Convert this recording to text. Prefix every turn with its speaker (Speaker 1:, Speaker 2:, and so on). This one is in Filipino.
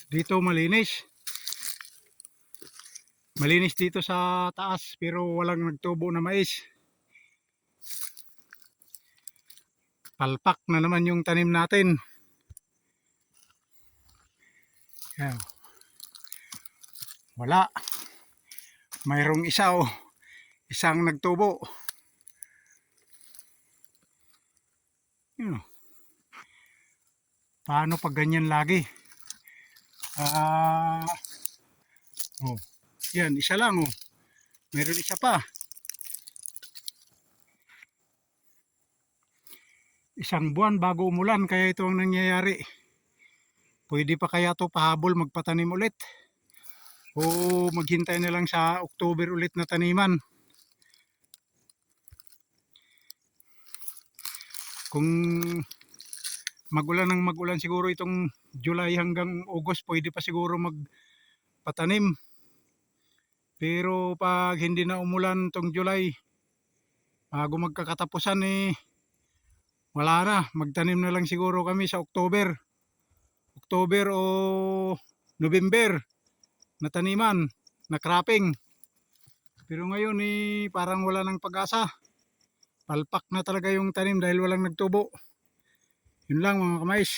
Speaker 1: Dito malinis dito sa taas pero walang nagtubo na mais. Palpak na naman yung tanim natin. Yan. Wala. Mayroong isang nagtubo. Yan. Paano pag ganyan lagi? Oh. Yan, isa lang oh. Meron isa pa. Isang buwan bago umulan kaya ito ang nangyayari. Pwede pa kaya to pahabol magpatanim ulit? O maghintay na lang sa October ulit na taniman? Kung magulan siguro itong July hanggang August, pwede pa siguro magpatanim. Pero pag hindi na umulan tong July, bago magkakatapusan wala na. Magtanim na lang siguro kami sa October o November na taniman, na cropping. Pero ngayon parang wala ng pag-asa. Palpak na talaga yung tanim dahil walang nagtubo. Yun lang mga kamais.